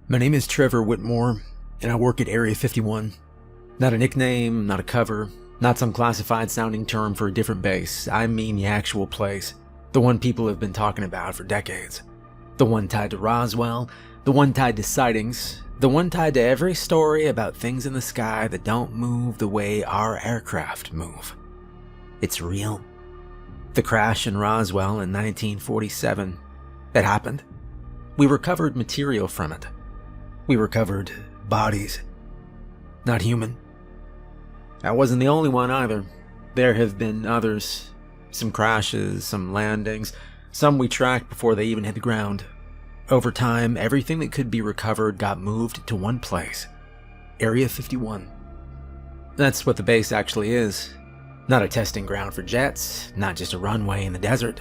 My name is Trevor Whitmore, and I work at Area 51. Not a nickname, not a cover, not some classified sounding term for a different base. I mean the actual place. The one people have been talking about for decades. The one tied to Roswell, the one tied to sightings, the one tied to every story about things in the sky that don't move the way our aircraft move. It's real. The crash in Roswell in 1947. It happened. We recovered material from it. We recovered bodies. Not human. I wasn't the only one either. There have been others. Some crashes, some landings, some we tracked before they even hit the ground. Over time, everything that could be recovered got moved to one place. Area 51. That's what the base actually is. Not a testing ground for jets, not just a runway in the desert.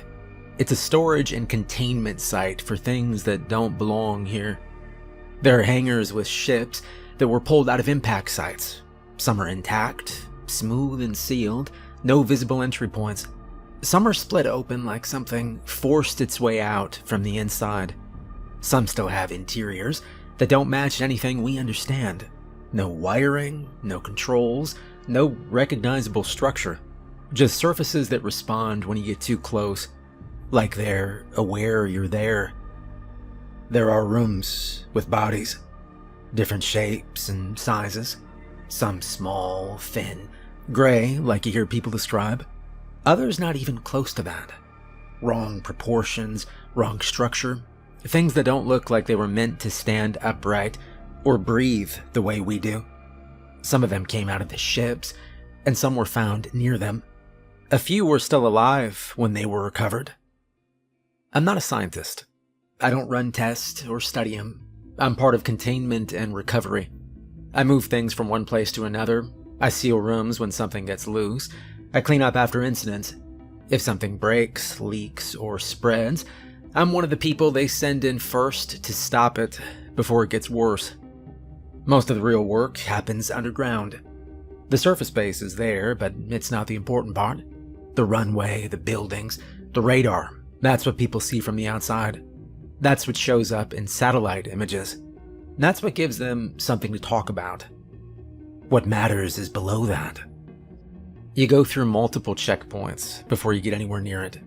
It's a storage and containment site for things that don't belong here. There are hangars with ships that were pulled out of impact sites. Some are intact, smooth and sealed, no visible entry points. Some are split open like something forced its way out from the inside. Some still have interiors that don't match anything we understand. No wiring, no controls, no recognizable structure. Just surfaces that respond when you get too close, like they're aware you're there. There are rooms with bodies, different shapes and sizes. Some small, thin, gray, like you hear people describe. Others not even close to that. Wrong proportions, wrong structure. Things that don't look like they were meant to stand upright or breathe the way we do. Some of them came out of the ships, and some were found near them. A few were still alive when they were recovered. I'm not a scientist. I don't run tests or study them. I'm part of containment and recovery. I move things from one place to another. I seal rooms when something gets loose. I clean up after incidents. If something breaks, leaks, or spreads, I'm one of the people they send in first to stop it before it gets worse. Most of the real work happens underground. The surface base is there, but it's not the important part. The runway, the buildings, the radar, that's what people see from the outside. That's what shows up in satellite images. That's what gives them something to talk about. What matters is below that. You go through multiple checkpoints before you get anywhere near it.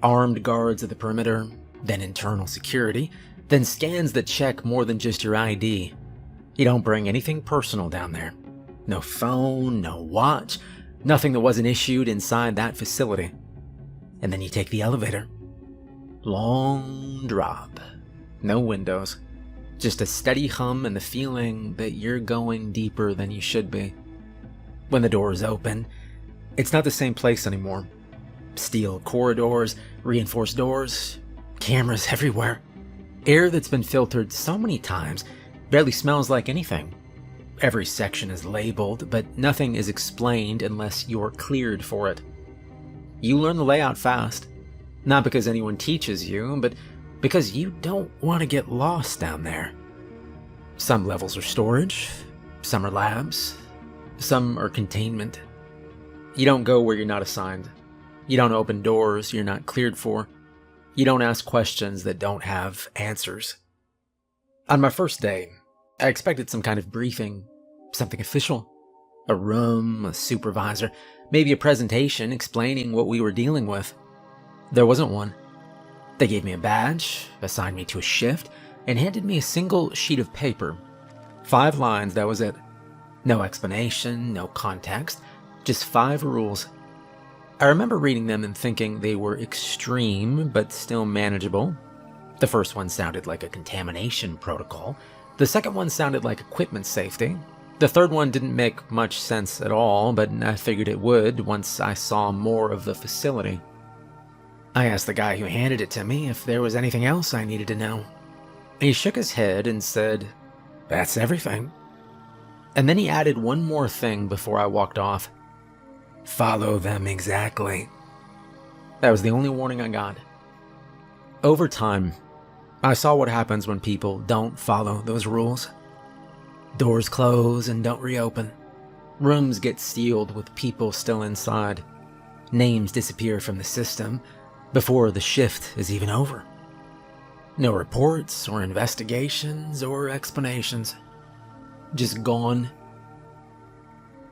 Armed guards at the perimeter, then internal security, then scans that check more than just your ID. You don't bring anything personal down there. No phone, no watch, nothing that wasn't issued inside that facility. And then you take the elevator. Long drop. No windows. Just a steady hum and the feeling that you're going deeper than you should be. When the doors open, it's not the same place anymore. Steel corridors, reinforced doors, cameras everywhere. Air that's been filtered so many times barely smells like anything. Every section is labeled, but nothing is explained unless you're cleared for it. You learn the layout fast. Not because anyone teaches you, but because you don't want to get lost down there. Some levels are storage, some are labs, some are containment. You don't go where you're not assigned. You don't open doors you're not cleared for. You don't ask questions that don't have answers. On my first day, I expected some kind of briefing, something official. A room, a supervisor, maybe a presentation explaining what we were dealing with. There wasn't one. They gave me a badge, assigned me to a shift, and handed me a single sheet of paper. 5 lines, that was it. No explanation, no context, just 5 rules. I remember reading them and thinking they were extreme, but still manageable. The first one sounded like a contamination protocol. The second one sounded like equipment safety. The third one didn't make much sense at all, but I figured it would once I saw more of the facility. I asked the guy who handed it to me if there was anything else I needed to know. He shook his head and said, "That's everything." And then he added one more thing before I walked off. "Follow them exactly." That was the only warning I got. Over time, I saw what happens when people don't follow those rules. Doors close and don't reopen. Rooms get sealed with people still inside. Names disappear from the system before the shift is even over. No reports or investigations or explanations. Just gone.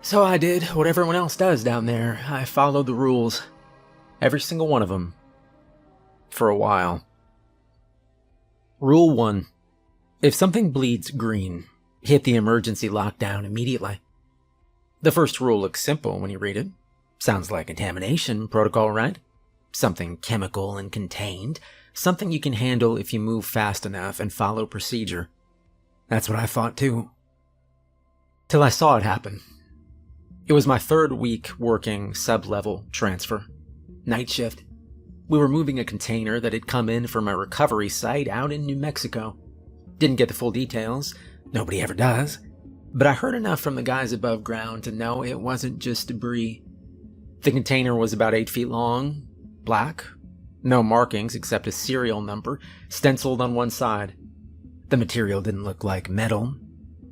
So I did what everyone else does down there. I followed the rules. Every single one of them. For a while. Rule 1. If something bleeds green, hit the emergency lockdown immediately. The first rule looks simple when you read it. Sounds like contamination protocol, right? Something chemical and contained. Something you can handle if you move fast enough and follow procedure. That's what I thought too. Till I saw it happen. It was my 3rd week working sub-level transfer. Night shift. We were moving a container that had come in from a recovery site out in New Mexico. Didn't get the full details. Nobody ever does. But I heard enough from the guys above ground to know it wasn't just debris. The container was about 8 feet long, black, no markings except a serial number stenciled on one side. The material didn't look like metal,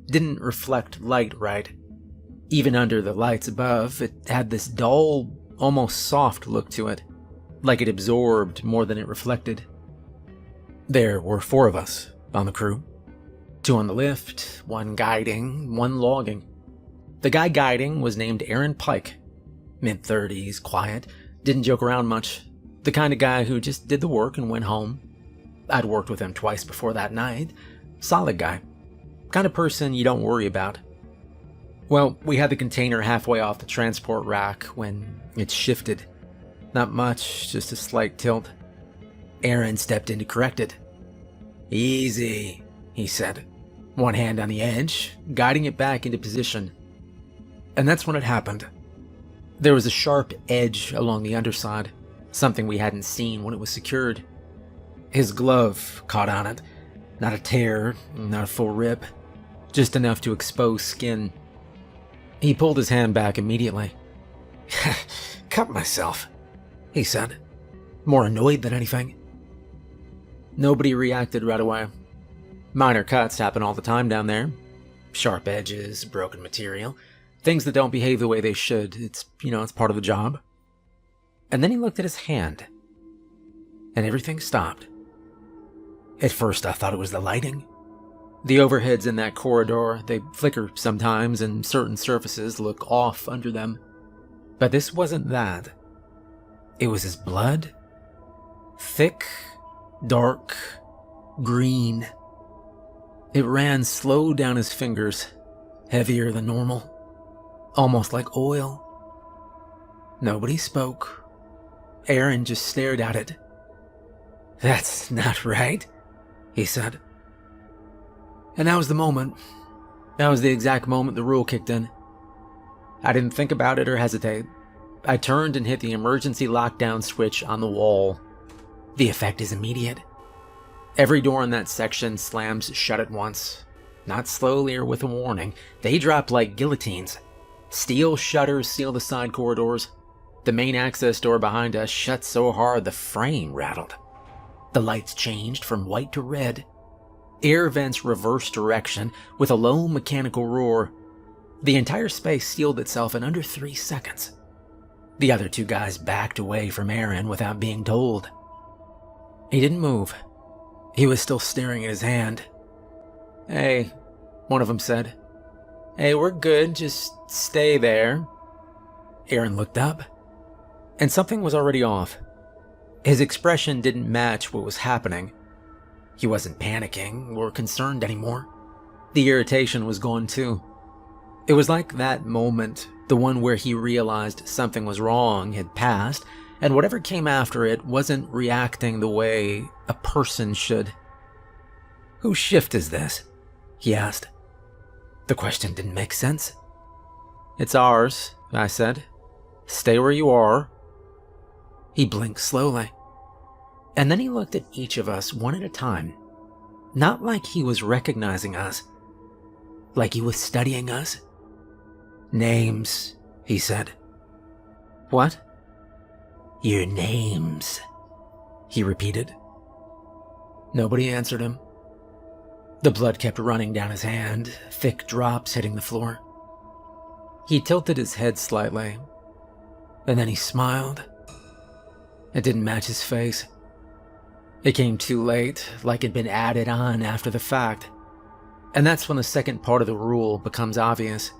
didn't reflect light right. Even under the lights above, it had this dull, almost soft look to it, like it absorbed more than it reflected. There were 4 of us on the crew. 2 on the lift, 1 guiding, 1 logging. The guy guiding was named Aaron Pike. Mid-30s, quiet, didn't joke around much. The kind of guy who just did the work and went home. I'd worked with him twice before that night. Solid guy. Kind of person you don't worry about. Well, we had the container halfway off the transport rack when it shifted. Not much, just a slight tilt. Aaron stepped in to correct it. "Easy," he said, 1 hand on the edge, guiding it back into position. And that's when it happened. There was a sharp edge along the underside, something we hadn't seen when it was secured. His glove caught on it. Not a tear, not a full rip, just enough to expose skin. He pulled his hand back immediately. "Cut myself," he said, more annoyed than anything. Nobody reacted right away. Minor cuts happen all the time down there. Sharp edges, broken material, things that don't behave the way they should. It's part of the job. And then he looked at his hand, and everything stopped. At first I thought it was the lighting. The overheads in that corridor, they flicker sometimes and certain surfaces look off under them. But this wasn't that. It was his blood. Thick, dark, green. It ran slow down his fingers, heavier than normal, almost like oil. Nobody spoke. Aaron just stared at it. "That's not right," he said. And that was the moment. That was the exact moment the rule kicked in. I didn't think about it or hesitate. I turned and hit the emergency lockdown switch on the wall. The effect is immediate. Every door in that section slams shut at once. Not slowly or with a warning. They drop like guillotines. Steel shutters seal the side corridors. The main access door behind us shut so hard the frame rattled. The lights changed from white to red. Air vents reversed direction with a low mechanical roar. The entire space sealed itself in under 3 seconds. The other 2 guys backed away from Aaron without being told. He didn't move. He was still staring at his hand. "Hey," one of them said. "Hey, we're good, just stay there." Aaron looked up, and something was already off. His expression didn't match what was happening. He wasn't panicking or concerned anymore. The irritation was gone too. It was like that moment, the one where he realized something was wrong, had passed, and whatever came after it wasn't reacting the way a person should. "Whose shift is this?" he asked. The question didn't make sense. "It's ours," I said. "Stay where you are." He blinked slowly. And then he looked at each of us one at a time. Not like he was recognizing us. Like he was studying us. "Names," he said. "What?" "Your names," he repeated. Nobody answered him. The blood kept running down his hand, thick drops hitting the floor. He tilted his head slightly, and then he smiled. It didn't match his face. It came too late, like it'd been added on after the fact. And that's when the second part of the rule becomes obvious.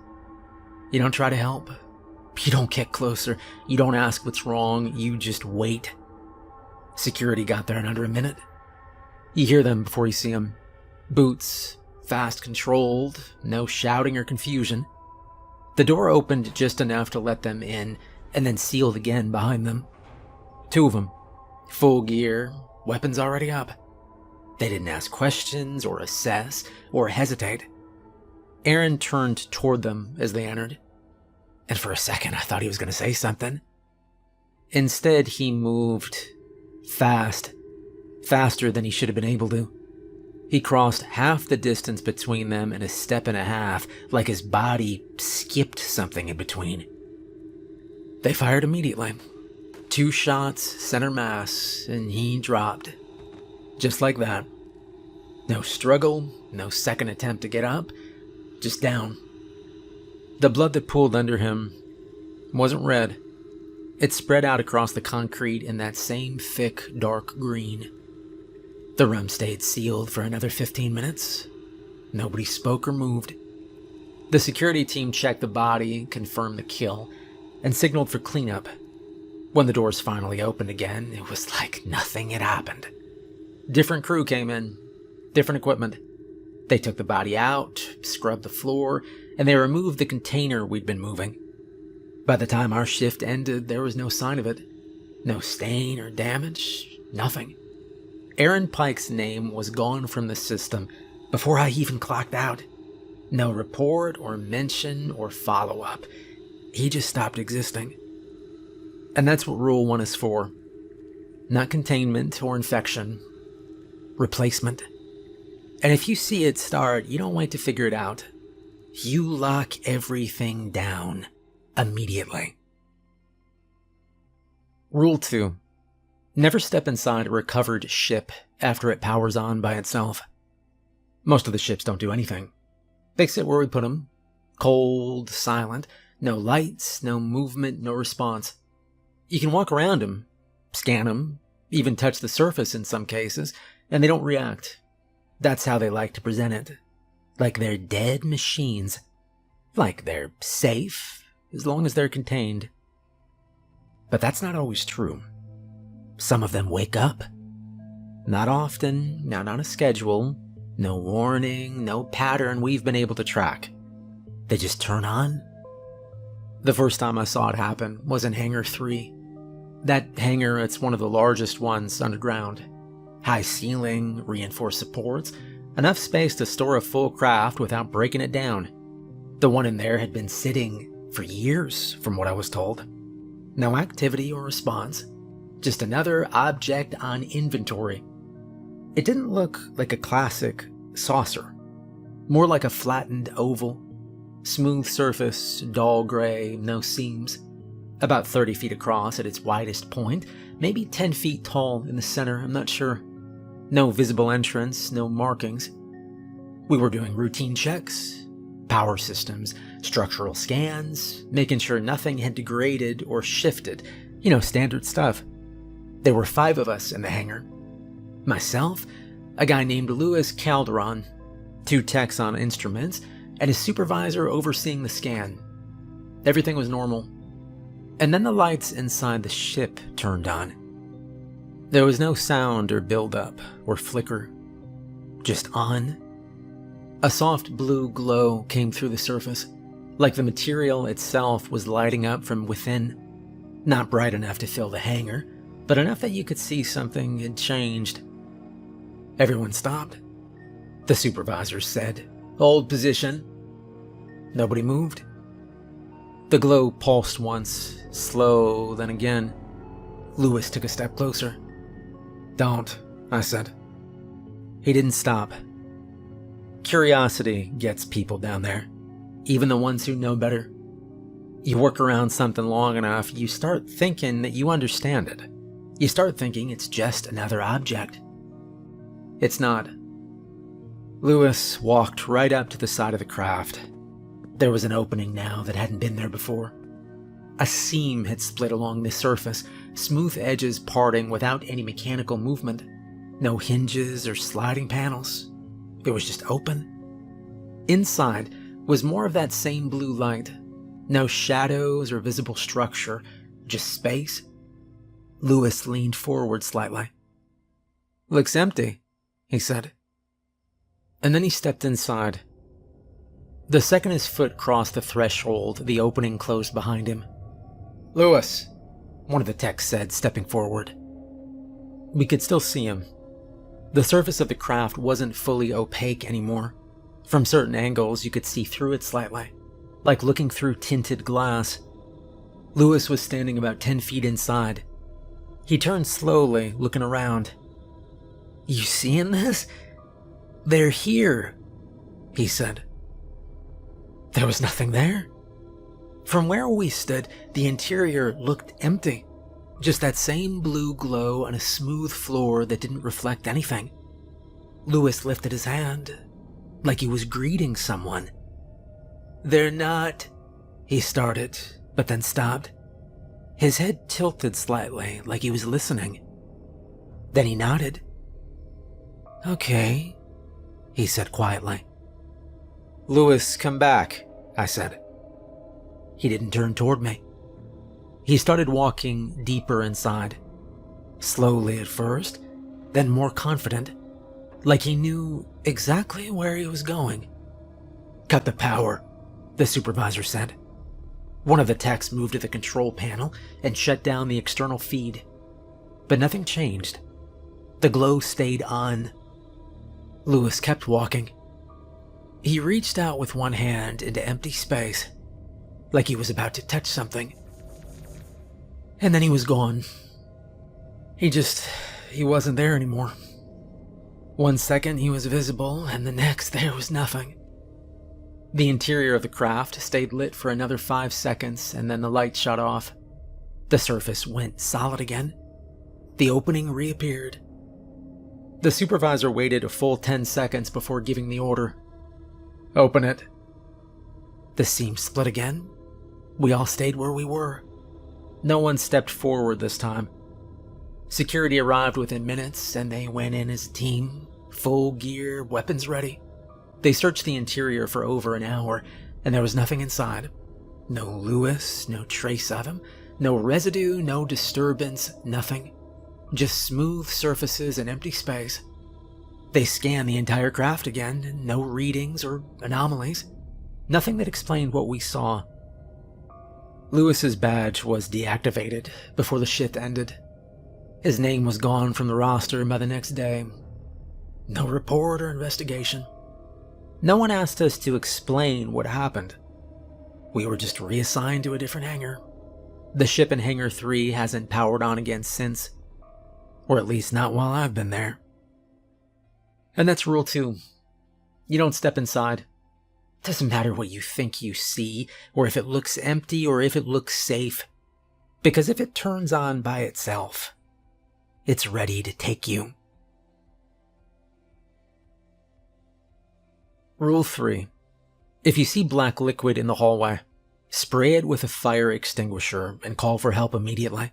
You don't try to help. You don't get closer. You don't ask what's wrong. You just wait. Security got there in under a minute. You hear them before you see them. Boots, fast controlled, no shouting or confusion. The door opened just enough to let them in, and then sealed again behind them. 2 of them. Full gear, weapons already up. They didn't ask questions, or assess, or hesitate. Aaron turned toward them as they entered, and for a second I thought he was going to say something. Instead, he moved fast, faster than he should have been able to. He crossed half the distance between them in a step and a half, like his body skipped something in between. They fired immediately. 2 shots, center mass, and he dropped. Just like that. No struggle, no second attempt to get up, just down. The blood that pooled under him wasn't red. It spread out across the concrete in that same thick, dark green. The room stayed sealed for another 15 minutes. Nobody spoke or moved. The security team checked the body, confirmed the kill, and signaled for cleanup. When the doors finally opened again, it was like nothing had happened. Different crew came in, different equipment. They took the body out, scrubbed the floor, and they removed the container we'd been moving. By the time our shift ended, there was no sign of it. No stain or damage, nothing. Aaron Pike's name was gone from the system before I even clocked out. No report or mention or follow-up. He just stopped existing. And that's what Rule 1 is for. Not containment or infection. Replacement. And if you see it start, you don't wait to figure it out. You lock everything down immediately. Rule 2. Never step inside a recovered ship after it powers on by itself. Most of the ships don't do anything. They sit where we put them. Cold, silent, no lights, no movement, no response. You can walk around them, scan them, even touch the surface in some cases, and they don't react. That's how they like to present it. Like they're dead machines. Like they're safe, as long as they're contained. But that's not always true. Some of them wake up. Not often, not on a schedule, no warning, no pattern we've been able to track. They just turn on. The first time I saw it happen was in Hangar 3. That hangar, it's one of the largest ones underground. High ceiling, reinforced supports, enough space to store a full craft without breaking it down. The one in there had been sitting for years, from what I was told. No activity or response. Just another object on inventory. It didn't look like a classic saucer. More like a flattened oval. Smooth surface, dull gray, no seams. About 30 feet across at its widest point, maybe 10 feet tall in the center, I'm not sure. No visible entrance, no markings. We were doing routine checks, power systems, structural scans, making sure nothing had degraded or shifted. Standard stuff. There were 5 of us in the hangar. Myself, a guy named Louis Calderon, 2 techs on instruments, and his supervisor overseeing the scan. Everything was normal. And then the lights inside the ship turned on. There was no sound or build-up or flicker. Just on. A soft blue glow came through the surface, like the material itself was lighting up from within. Not bright enough to fill the hangar, but enough that you could see something had changed. Everyone stopped. The supervisor said, "Hold position." Nobody moved. The glow pulsed once, slow, then again. Louis took a step closer. "Don't," I said. He didn't stop. Curiosity gets people down there, even the ones who know better. You work around something long enough, you start thinking that you understand it. You start thinking it's just another object. It's not. Louis walked right up to the side of the craft. There was an opening now that hadn't been there before. A seam had split along the surface, smooth edges parting without any mechanical movement. No hinges or sliding panels. It was just open. Inside was more of that same blue light. No shadows or visible structure, just space. Lewis leaned forward slightly. "Looks empty," he said. And then he stepped inside. The second his foot crossed the threshold, the opening closed behind him. "Lewis," one of the techs said, stepping forward. We could still see him. The surface of the craft wasn't fully opaque anymore. From certain angles, you could see through it slightly, like looking through tinted glass. Lewis was standing about 10 feet inside. He turned slowly, looking around. "You seeing this? They're here," he said. There was nothing there. From where we stood, the interior looked empty. Just that same blue glow on a smooth floor that didn't reflect anything. Lewis lifted his hand, like he was greeting someone. "They're not," he started, but then stopped. His head tilted slightly, like he was listening. Then he nodded. "Okay," he said quietly. "Lewis, come back," I said. He didn't turn toward me. He started walking deeper inside. Slowly at first, then more confident, like he knew exactly where he was going. "Cut the power," the supervisor said. One of the techs moved to the control panel and shut down the external feed. But nothing changed. The glow stayed on. Lewis kept walking. He reached out with one hand into empty space, like he was about to touch something. And then he was gone. He wasn't there anymore. One second he was visible, and the next there was nothing. The interior of the craft stayed lit for another 5 seconds, and then the light shut off. The surface went solid again. The opening reappeared. The supervisor waited a full 10 seconds before giving the order. "Open it." The seam split again. We all stayed where we were. No one stepped forward this time. Security arrived within minutes, and they went in as a team, full gear, weapons ready. They searched the interior for over an hour, and there was nothing inside. No Lewis, no trace of him, no residue, no disturbance, nothing. Just smooth surfaces and empty space. They scanned the entire craft again, no readings or anomalies. Nothing that explained what we saw. Lewis's badge was deactivated before the shift ended. His name was gone from the roster by the next day. No report or investigation. No one asked us to explain what happened. We were just reassigned to a different hangar. The ship in Hangar 3 hasn't powered on again since. Or at least not while I've been there. And that's rule 2. You don't step inside. Doesn't matter what you think you see, or if it looks empty, or if it looks safe. Because if it turns on by itself, it's ready to take you. Rule 3. If you see black liquid in the hallway, spray it with a fire extinguisher and call for help immediately.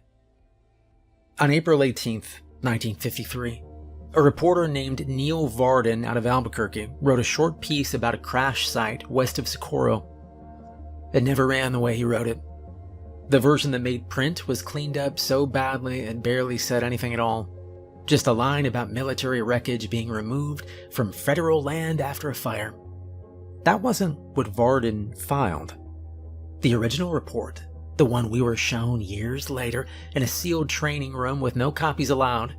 On April 18th, 1953, a reporter named Neil Varden out of Albuquerque wrote a short piece about a crash site west of Socorro. It never ran the way he wrote it. The version that made print was cleaned up so badly it barely said anything at all. Just a line about military wreckage being removed from federal land after a fire. That wasn't what Varden filed. The original report, the one we were shown years later in a sealed training room with no copies allowed,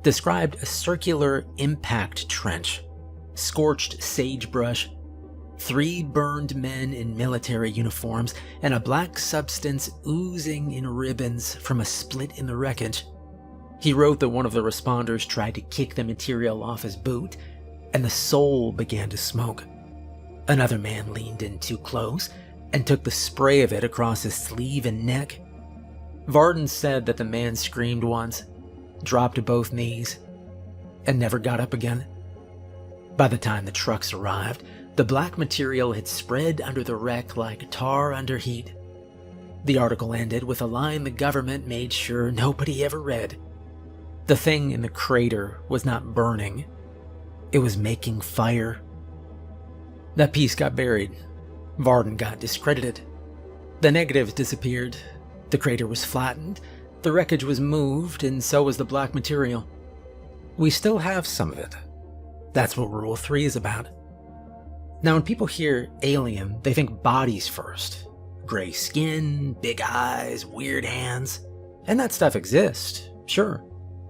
described a circular impact trench, scorched sagebrush, 3 burned men in military uniforms, and a black substance oozing in ribbons from a split in the wreckage. He wrote that one of the responders tried to kick the material off his boot, and the sole began to smoke. Another man leaned in too close and took the spray of it across his sleeve and neck. Varden said that the man screamed once, dropped to both knees, and never got up again. By the time the trucks arrived, the black material had spread under the wreck like tar under heat. The article ended with a line the government made sure nobody ever read. The thing in the crater was not burning. It was making fire. That piece got buried. Varden got discredited. The negatives disappeared. The crater was flattened. The wreckage was moved, and so was the black material. We still have some of it. That's what Rule 3 is about. Now, when people hear alien, they think bodies first. Gray skin, big eyes, weird hands. And that stuff exists, sure.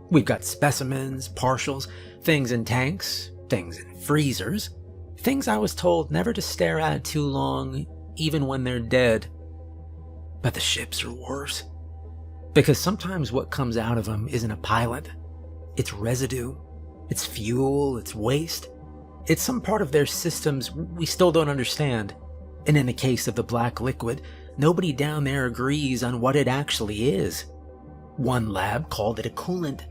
We've got specimens, partials, things in tanks, things in freezers, things I was told never to stare at too long, even when they're dead. But the ships are worse. Because sometimes what comes out of them isn't a pilot. It's residue. It's fuel. It's waste. It's some part of their systems we still don't understand. And in the case of the black liquid, nobody down there agrees on what it actually is. One lab called it a coolant.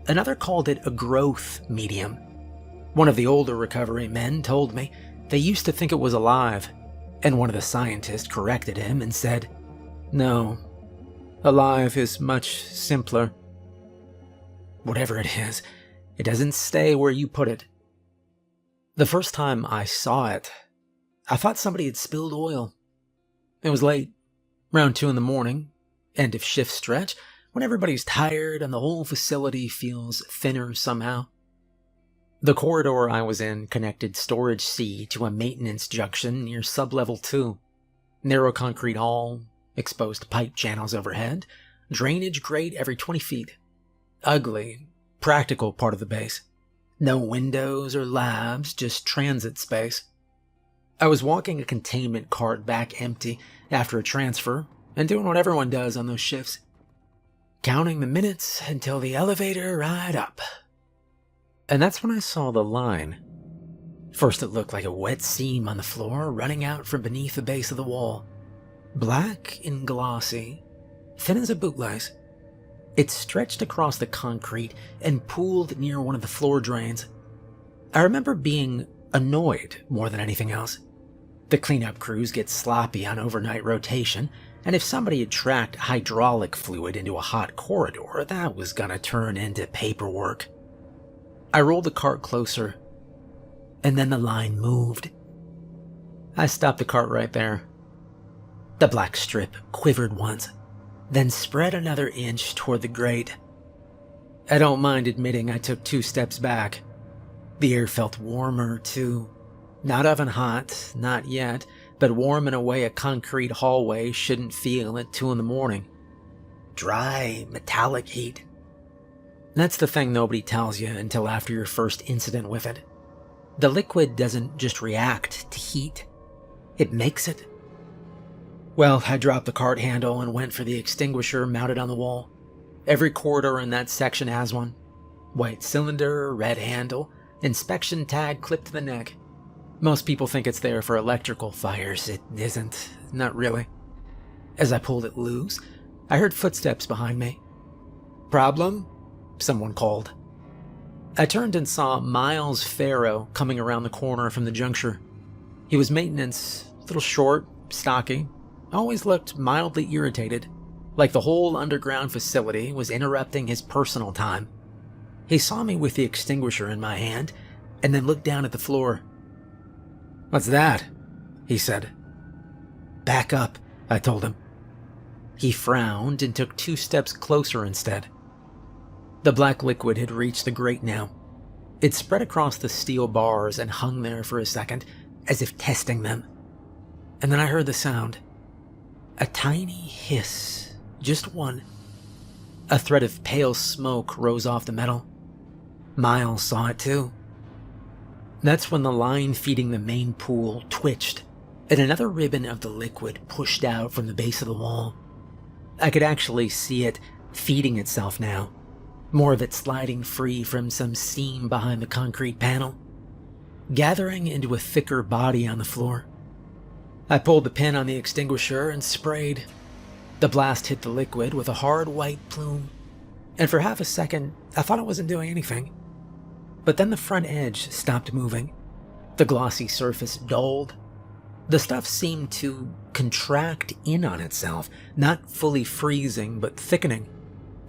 Another called it a growth medium. One of the older recovery men told me they used to think it was alive, and one of the scientists corrected him and said, "No, alive is much simpler." Whatever it is, it doesn't stay where you put it. The first time I saw it, I thought somebody had spilled oil. It was late, around 2 in the morning, end of shift stretch, when everybody's tired and the whole facility feels thinner somehow. The corridor I was in connected Storage C to a maintenance junction near Sublevel 2. Narrow concrete hall, exposed pipe channels overhead, drainage grate every 20 feet. Ugly, practical part of the base. No windows or labs, just transit space. I was walking a containment cart back empty after a transfer and doing what everyone does on those shifts. Counting the minutes until the elevator ride up. And that's when I saw the line. First it looked like a wet seam on the floor running out from beneath the base of the wall. Black and glossy, thin as a bootlace. It stretched across the concrete and pooled near one of the floor drains. I remember being annoyed more than anything else. The cleanup crews get sloppy on overnight rotation, and if somebody had tracked hydraulic fluid into a hot corridor, that was gonna turn into paperwork. I rolled the cart closer, and then the line moved. I stopped the cart right there. The black strip quivered once, then spread another inch toward the grate. I don't mind admitting I took 2 steps back. The air felt warmer, too. Not oven hot, not yet, but warm in a way a concrete hallway shouldn't feel at 2 in the morning. Dry, metallic heat. That's the thing nobody tells you until after your first incident with it. The liquid doesn't just react to heat, it makes it. Well, I dropped the cart handle and went for the extinguisher mounted on the wall. Every corridor in that section has one. White cylinder, red handle, inspection tag clipped to the neck. Most people think it's there for electrical fires. It isn't, not really. As I pulled it loose, I heard footsteps behind me. "Problem?" someone called. I turned and saw Miles Farrow coming around the corner from the juncture. He was maintenance, a little short, stocky, always looked mildly irritated, like the whole underground facility was interrupting his personal time. He saw me with the extinguisher in my hand, and then looked down at the floor. "What's that?" he said. "Back up," I told him. He frowned and took 2 steps closer instead. The black liquid had reached the grate now. It spread across the steel bars and hung there for a second, as if testing them. And then I heard the sound. A tiny hiss, just one. A thread of pale smoke rose off the metal. Miles saw it too. That's when the line feeding the main pool twitched, and another ribbon of the liquid pushed out from the base of the wall. I could actually see it feeding itself now, more of it sliding free from some seam behind the concrete panel, gathering into a thicker body on the floor. I pulled the pin on the extinguisher and sprayed. The blast hit the liquid with a hard white plume, and for half a second I thought it wasn't doing anything. But then the front edge stopped moving. The glossy surface dulled. The stuff seemed to contract in on itself, not fully freezing, but thickening.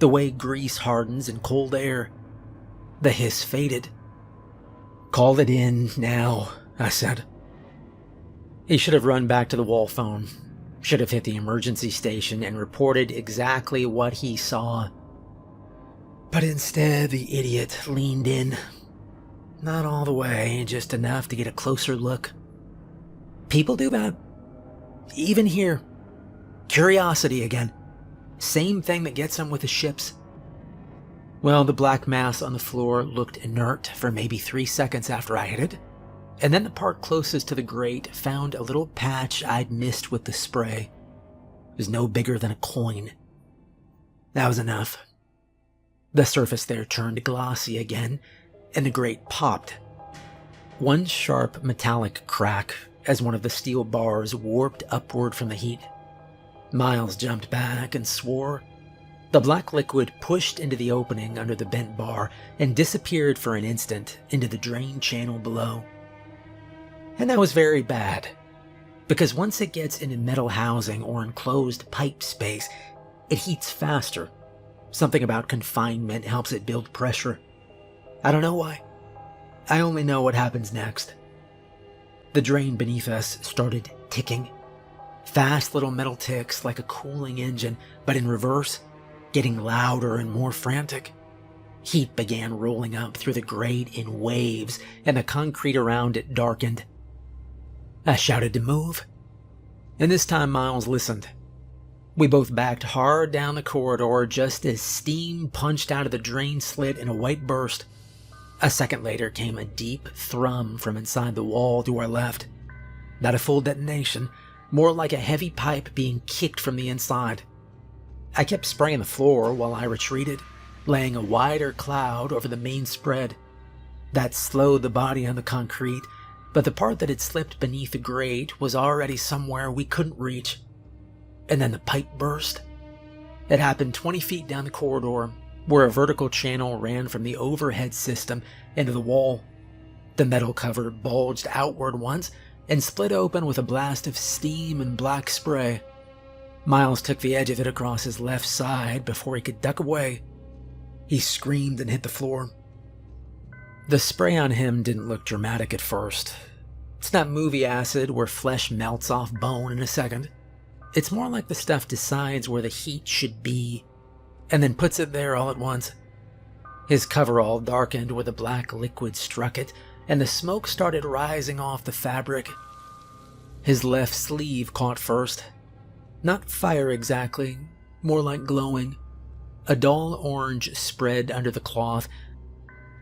The way grease hardens in cold air. The hiss faded. "Call it in now," I said. He should have run back to the wall phone. Should have hit the emergency station and reported exactly what he saw. But instead, the idiot leaned in. Not all the way, just enough to get a closer look. People do that. Even here. Curiosity again. Same thing that gets them with the ships. Well, the black mass on the floor looked inert for maybe 3 seconds after I hit it, and then the part closest to the grate found a little patch I'd missed with the spray. It was no bigger than a coin. That was enough. The surface there turned glossy again, and the grate popped. One sharp metallic crack as one of the steel bars warped upward from the heat. Miles jumped back and swore. The black liquid pushed into the opening under the bent bar and disappeared for an instant into the drain channel below. And that was very bad, because once it gets into metal housing or enclosed pipe space, it heats faster. Something about confinement helps it build pressure. I don't know why. I only know what happens next. The drain beneath us started ticking. Fast little metal ticks like a cooling engine, but in reverse, getting louder and more frantic. Heat began rolling up through the grate in waves, and the concrete around it darkened. I shouted to move, and this time Miles listened. We both backed hard down the corridor just as steam punched out of the drain slit in a white burst. A second later came a deep thrum from inside the wall to our left. Not a full detonation, more like a heavy pipe being kicked from the inside. I kept spraying the floor while I retreated, laying a wider cloud over the main spread. That slowed the body on the concrete, but the part that had slipped beneath the grate was already somewhere we couldn't reach. And then the pipe burst. It happened 20 feet down the corridor, where a vertical channel ran from the overhead system into the wall. The metal cover bulged outward once and split open with a blast of steam and black spray. Miles took the edge of it across his left side before he could duck away. He screamed and hit the floor. The spray on him didn't look dramatic at first. It's not movie acid where flesh melts off bone in a second. It's more like the stuff decides where the heat should be, and then puts it there all at once. His coverall darkened where the black liquid struck it, and the smoke started rising off the fabric. His left sleeve caught first. Not fire exactly, more like glowing. A dull orange spread under the cloth,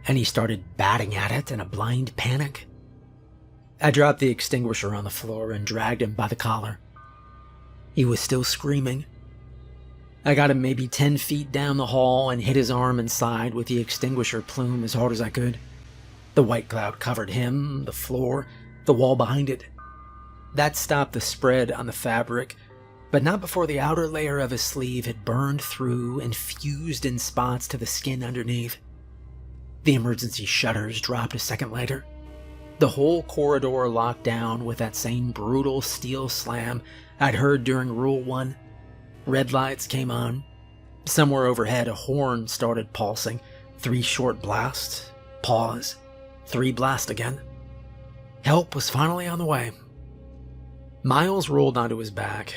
and he started batting at it in a blind panic. I dropped the extinguisher on the floor and dragged him by the collar. He was still screaming. I got him maybe 10 feet down the hall and hit his arm and side with the extinguisher plume as hard as I could. The white cloud covered him, the floor, the wall behind it. That stopped the spread on the fabric, but not before the outer layer of his sleeve had burned through and fused in spots to the skin underneath. The emergency shutters dropped a second later. The whole corridor locked down with that same brutal steel slam I'd heard during Rule 1. Red lights came on. Somewhere overhead, a horn started pulsing. 3 short blasts. Pause. 3 blasts again. Help was finally on the way. Miles rolled onto his back,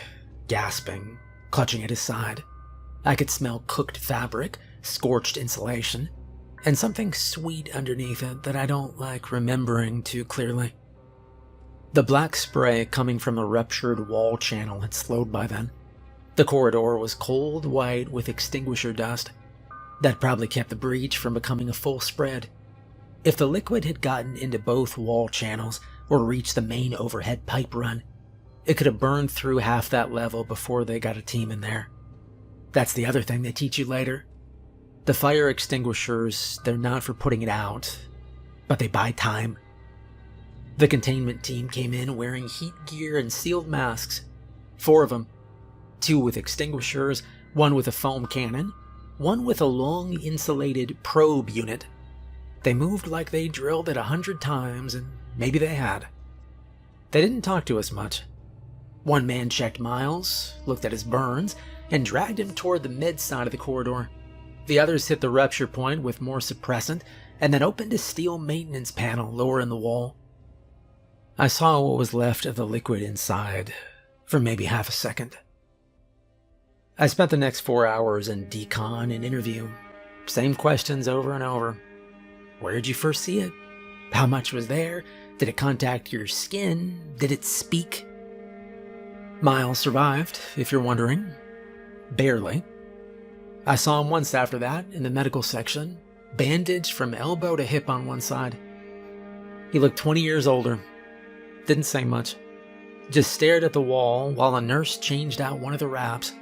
gasping, clutching at his side. I could smell cooked fabric, scorched insulation, and something sweet underneath it that I don't like remembering too clearly. The black spray coming from the ruptured wall channel had slowed by then. The corridor was cold white with extinguisher dust. That probably kept the breach from becoming a full spread. If the liquid had gotten into both wall channels or reached the main overhead pipe run, it could have burned through half that level before they got a team in there. That's the other thing they teach you later. The fire extinguishers, they're not for putting it out, but they buy time. The containment team came in wearing heat gear and sealed masks. 4 of them. 2 with extinguishers, 1 with a foam cannon, 1 with a long insulated probe unit. They moved like they drilled it 100 times, and maybe they had. They didn't talk to us much. One man checked Miles, looked at his burns, and dragged him toward the mid side of the corridor. The others hit the rupture point with more suppressant and then opened a steel maintenance panel lower in the wall. I saw what was left of the liquid inside for maybe half a second. I spent the next 4 hours in decon and interview. Same questions over and over. Where did you first see it? How much was there? Did it contact your skin? Did it speak? Miles survived, if you're wondering. Barely. I saw him once after that, in the medical section, bandaged from elbow to hip on one side. He looked 20 years older. Didn't say much. Just stared at the wall while a nurse changed out one of the wraps.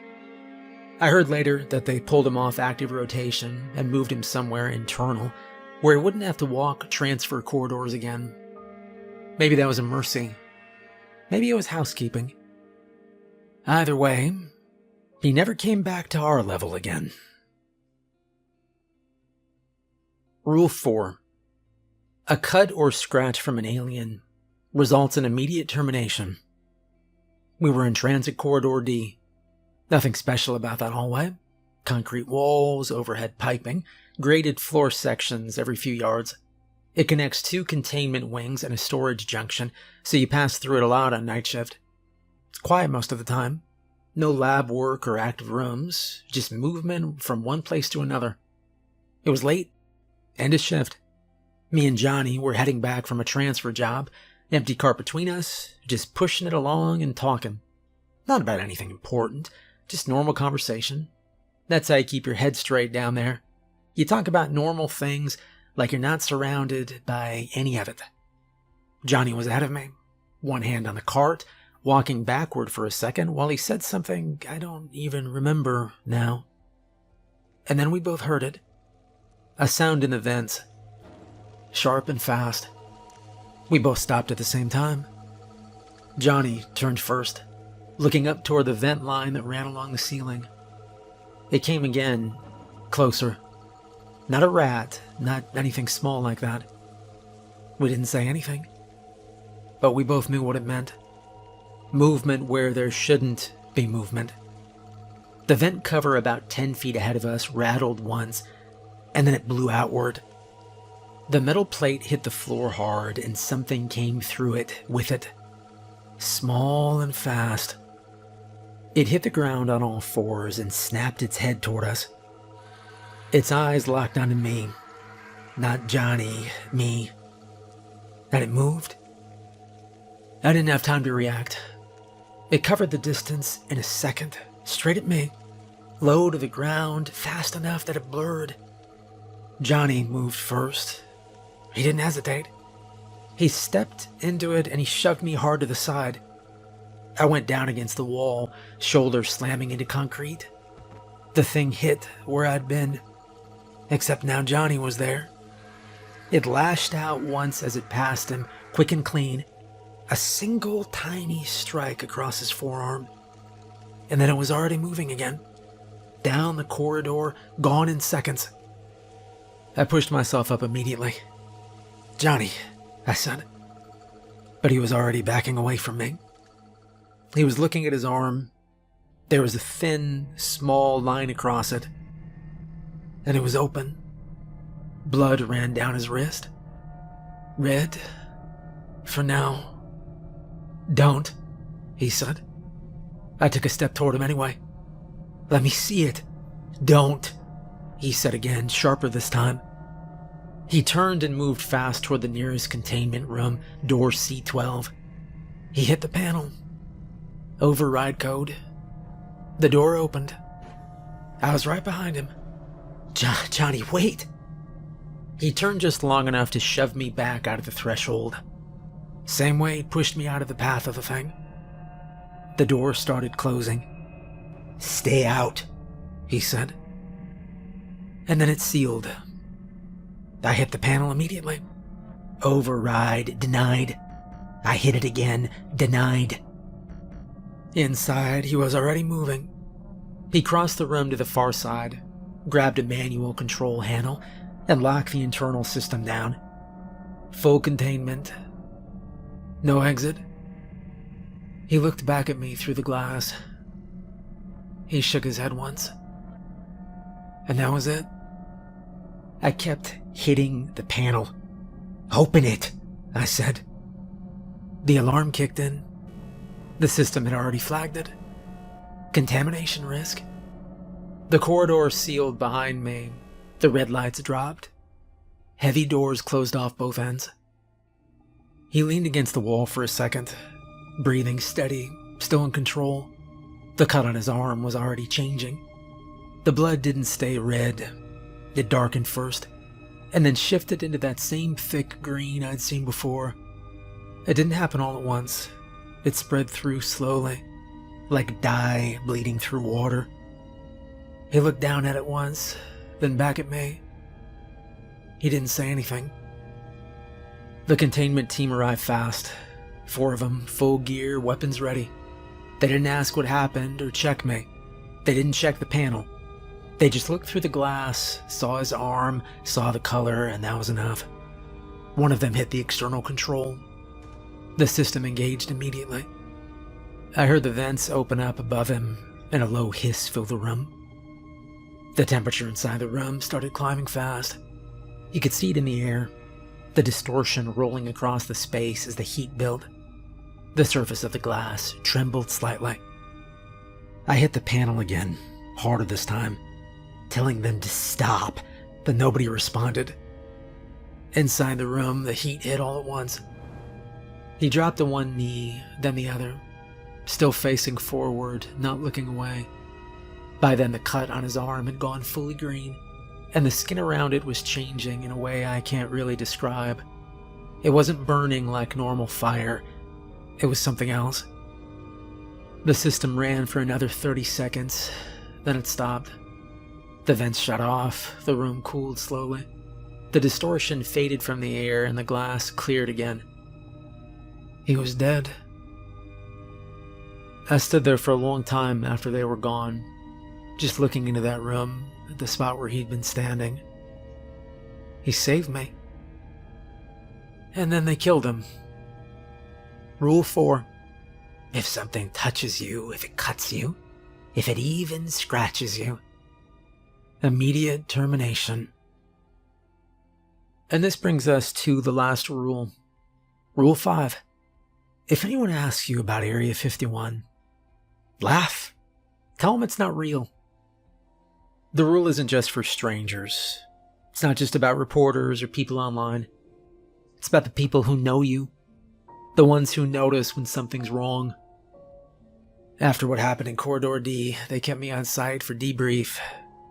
I heard later that they pulled him off active rotation and moved him somewhere internal, where he wouldn't have to walk transfer corridors again. Maybe that was a mercy. Maybe it was housekeeping. Either way, he never came back to our level again. Rule 4. A cut or scratch from an alien results in immediate termination. We were in Transit Corridor D. Nothing special about that hallway. Concrete walls, overhead piping, graded floor sections every few yards. It connects 2 containment wings and a storage junction, so you pass through it a lot on night shift. It's quiet most of the time. No lab work or active rooms, just movement from one place to another. It was late. End of shift. Me and Johnny were heading back from a transfer job, empty cart between us, just pushing it along and talking. Not about anything important, just normal conversation. That's how you keep your head straight down there. You talk about normal things like you're not surrounded by any of it. Johnny was ahead of me, one hand on the cart, walking backward for a second while he said something I don't even remember now. And then we both heard it. A sound in the vents. Sharp and fast. We both stopped at the same time. Johnny turned first, looking up toward the vent line that ran along the ceiling. It came again, closer. Not a rat, not anything small like that. We didn't say anything, but we both knew what it meant. Movement where there shouldn't be movement. The vent cover about 10 feet ahead of us rattled once, and then it blew outward. The metal plate hit the floor hard, and something came through it with it. Small and fast. It hit the ground on all fours and snapped its head toward us. Its eyes locked onto me. Not Johnny, me. And it moved. I didn't have time to react. It covered the distance in a second, straight at me. Low to the ground, fast enough that it blurred. Johnny moved first. He didn't hesitate. He stepped into it and he shoved me hard to the side. I went down against the wall, shoulder slamming into concrete. The thing hit where I'd been, except now Johnny was there. It lashed out once as it passed him, quick and clean. A single tiny strike across his forearm. And then it was already moving again. Down the corridor, gone in seconds. I pushed myself up immediately. "Johnny," I said. But he was already backing away from me. He was looking at his arm. There was a thin, small line across it. And it was open. Blood ran down his wrist. Red. For now. "Don't," he said. I took a step toward him anyway. "Let me see it." "Don't," he said again, sharper this time. He turned and moved fast toward the nearest containment room, door C12. He hit the panel. Override code. The door opened. I was right behind him. Johnny, wait!" He turned just long enough to shove me back out of the threshold. Same way he pushed me out of the path of the thing. The door started closing. "Stay out," he said. And then it sealed. I hit the panel immediately. Override denied. I hit it again, denied. Inside, he was already moving. He crossed the room to the far side, grabbed a manual control handle, and locked the internal system down. Full containment. No exit. He looked back at me through the glass. He shook his head once. And that was it. I kept hitting the panel. "Open it," I said. The alarm kicked in. The system had already flagged it. Contamination risk. The corridor sealed behind me. The red lights dropped. Heavy doors closed off both ends. He leaned against the wall for a second, breathing steady, still in control. The cut on his arm was already changing. The blood didn't stay red. It darkened first, and then shifted into that same thick green I'd seen before. It didn't happen all at once. It spread through slowly, like dye bleeding through water. He looked down at it once, then back at me. He didn't say anything. The containment team arrived fast. 4 of them, full gear, weapons ready. They didn't ask what happened or check me. They didn't check the panel. They just looked through the glass, saw his arm, saw the color, and that was enough. One of them hit the external control. The system engaged immediately. I heard the vents open up above him, and a low hiss filled the room. The temperature inside the room started climbing fast. You could see it in the air, the distortion rolling across the space as the heat built. The surface of the glass trembled slightly. I hit the panel again, harder this time, telling them to stop, but nobody responded. Inside the room, the heat hit all at once. He dropped to one knee, then the other, still facing forward, not looking away. By then, the cut on his arm had gone fully green, and the skin around it was changing in a way I can't really describe. It wasn't burning like normal fire. It was something else. The system ran for another 30 seconds, then it stopped. The vents shut off, the room cooled slowly. The distortion faded from the air and the glass cleared again. He was dead. I stood there for a long time after they were gone, just looking into that room at the spot where he'd been standing. He saved me. And then they killed him. Rule 4. If something touches you, if it cuts you, if it even scratches you, immediate termination. And this brings us to the last rule. Rule 5. If anyone asks you about Area 51, laugh. Tell them it's not real. The rule isn't just for strangers. It's not just about reporters or people online. It's about the people who know you, the ones who notice when something's wrong. After what happened in Corridor D, they kept me on site for debrief.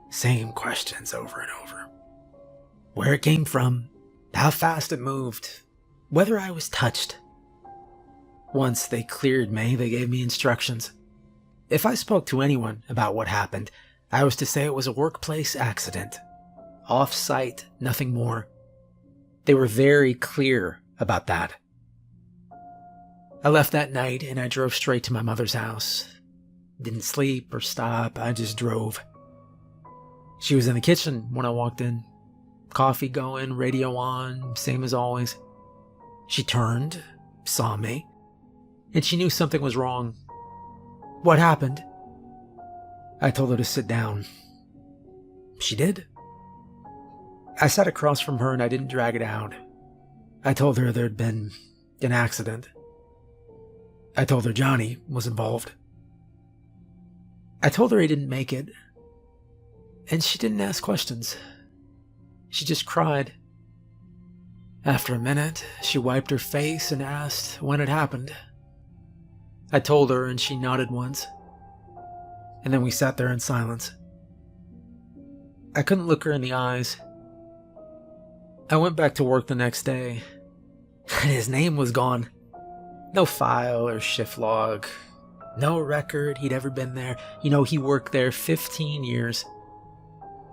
Same questions over and over. Where it came from, how fast it moved, whether I was touched. Once they cleared me, they gave me instructions. If I spoke to anyone about what happened, I was to say it was a workplace accident. Off-site, nothing more. They were very clear about that. I left that night and I drove straight to my mother's house. Didn't sleep or stop, I just drove. She was in the kitchen when I walked in. Coffee going, radio on, same as always. She turned, saw me, and she knew something was wrong. What happened? I told her to sit down. She did. I sat across from her and I didn't drag it out. I told her there'd been an accident. I told her Johnny was involved. I told her he didn't make it. And she didn't ask questions. She just cried. After a minute, she wiped her face and asked when it happened. I told her and she nodded once. And then we sat there in silence. I couldn't look her in the eyes. I went back to work the next day, and his name was gone. No file or shift log. No record he'd ever been there. You know, he worked there 15 years.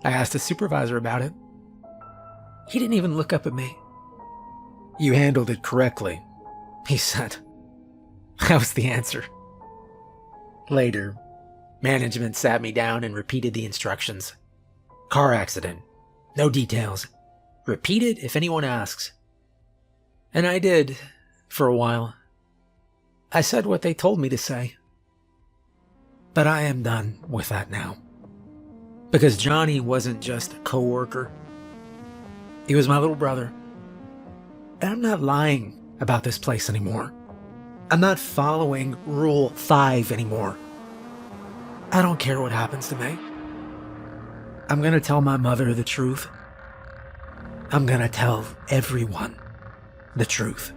I asked his supervisor about it. He didn't even look up at me. You handled it correctly, he said. That was the answer. Later, management sat me down and repeated the instructions. Car accident. No details. Repeat it if anyone asks. And I did, for a while. I said what they told me to say. But I am done with that now. Because Johnny wasn't just a coworker. He was my little brother. And I'm not lying about this place anymore. I'm not following Rule 5 anymore. I don't care what happens to me. I'm gonna tell my mother the truth. I'm gonna tell everyone the truth.